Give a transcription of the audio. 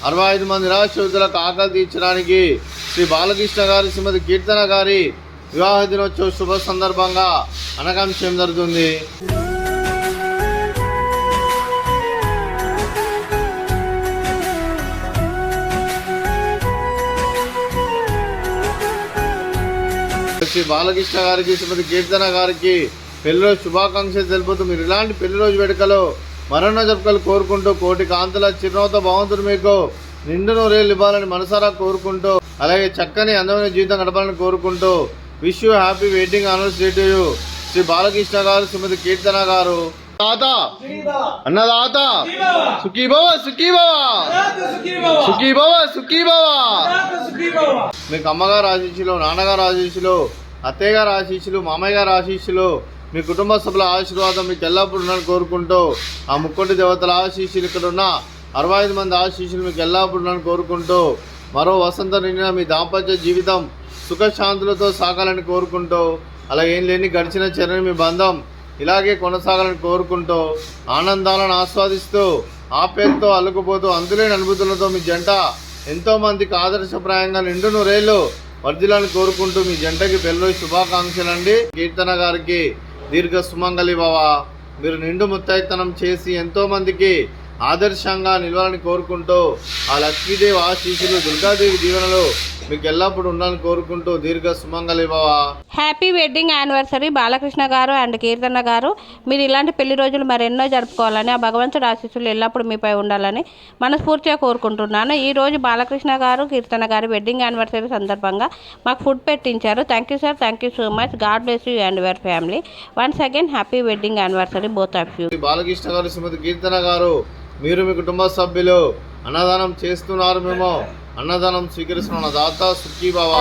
65 మంది నిరాశ్రితులకు ఆకలి తీర్చడానికి శ్రీ బాలకృష్ణ గారి శ్రీమతి కీర్తన గారి వివాహ దినోత్సవ శుభ సందర్భంగా అనకాంక్షం జరుగుతుంది. శ్రీ బాలకృష్ణ గారికి శ్రీమతి కీర్తన గారికి పెళ్లి రోజు శుభాకాంక్షలు తెలుపుతూ మీరు ఇలాంటి పెళ్లి రోజు వేడుకలు మరణ జరుపుకలు కోరుకుంటూ కోటి కాంతుల చిరునవ్వుతో భగవంతుడు మీకు నిండు నూరేళ్ళు ఇవ్వాలని మనసారా కోరుకుంటూ అలాగే చక్కని అందమైన జీవితం గడపాలని కోరుకుంటూ wish you happy wedding anniversary to you Shri Balakrishna గారు శ్రీమతి కీర్తన గారు. తాత అన్నదాత సుఖీ భవ సుఖీ భవ సుఖీ భవ సుఖీ భవ. మీకు అమ్మగారు ఆశీస్సులు, నాన్నగారు ఆశీస్సులు, అత్తయ్య గారు ఆశీస్సులు, మామయ్య గారు ఆశీస్సులు, మీ కుటుంబ సభ్యుల ఆశీర్వాదం మీకు ఎల్లప్పుడూ ఉండాలని కోరుకుంటూ ఆ ముక్కోటి దేవతల ఆశీస్సులు, ఇక్కడ ఉన్న 65 మంది ఆశీస్సులు మీకు ఎల్లప్పుడూ ఉండాలని కోరుకుంటూ మరో వసంతం నిండిన మీ దాంపత్య జీవితం సుఖశాంతులతో సాగాలని కోరుకుంటూ అలాగే ఏం లేని గడిచిన చర్యని మీ బంధం ఇలాగే కొనసాగాలని కోరుకుంటూ ఆనందాలను ఆస్వాదిస్తూ ఆప్యాయతతో అల్లుకుపోతూ అంతులేని అనుభూతులతో మీ జంట ఎంతోమందికి ఆదర్శప్రాయంగా నిండు నూరేళ్ళు వర్ధిల్లాలని కోరుకుంటూ మీ జంటకి పెళ్లి శుభాకాంక్షలండి. కీర్తన గారికి దీర్ఘ సుమంగళి భవ. మీరు నిండు ముత్తైతనం చేసి ఎంతోమందికి ఆదర్శంగా నిలవాలని కోరుకుంటూ ఆ లక్ష్మీదేవి ఆశీస్సులు, దుర్గాదేవి దీవెనలు మీకు ఎల్లప్పుడూ ఉండాలని కోరుకుంటూ దీర్ఘ సుమంగళి భవ. హ్యాపీ వెడ్డింగ్ యానివర్సరీ బాలకృష్ణ గారు అండ్ కీర్తన గారు. మీరు ఇలాంటి పెళ్లి రోజులు మరెన్నో జరుపుకోవాలని, ఆ భగవంతుడి ఆశీస్సులు ఎల్లప్పుడూ మీపై ఉండాలని మనస్ఫూర్తిగా కోరుకుంటున్నాను. ఈ రోజు బాలకృష్ణ గారు కీర్తన గారు వెడ్డింగ్ యానివర్సరీ సందర్భంగా మాకు ఫుడ్ పెట్టించారు. Thank you sir, thank you so much. God bless you and your family. Once again happy wedding anniversary both of you. Balakrishna గారు శ్రీమతి కీర్తన గారు, మీరు మీ కుటుంబ సభ్యులు అన్నదానం చేస్తున్నారు. మేము అన్నదానం స్వీకరిస్తున్న దాత సుఖీ భవ.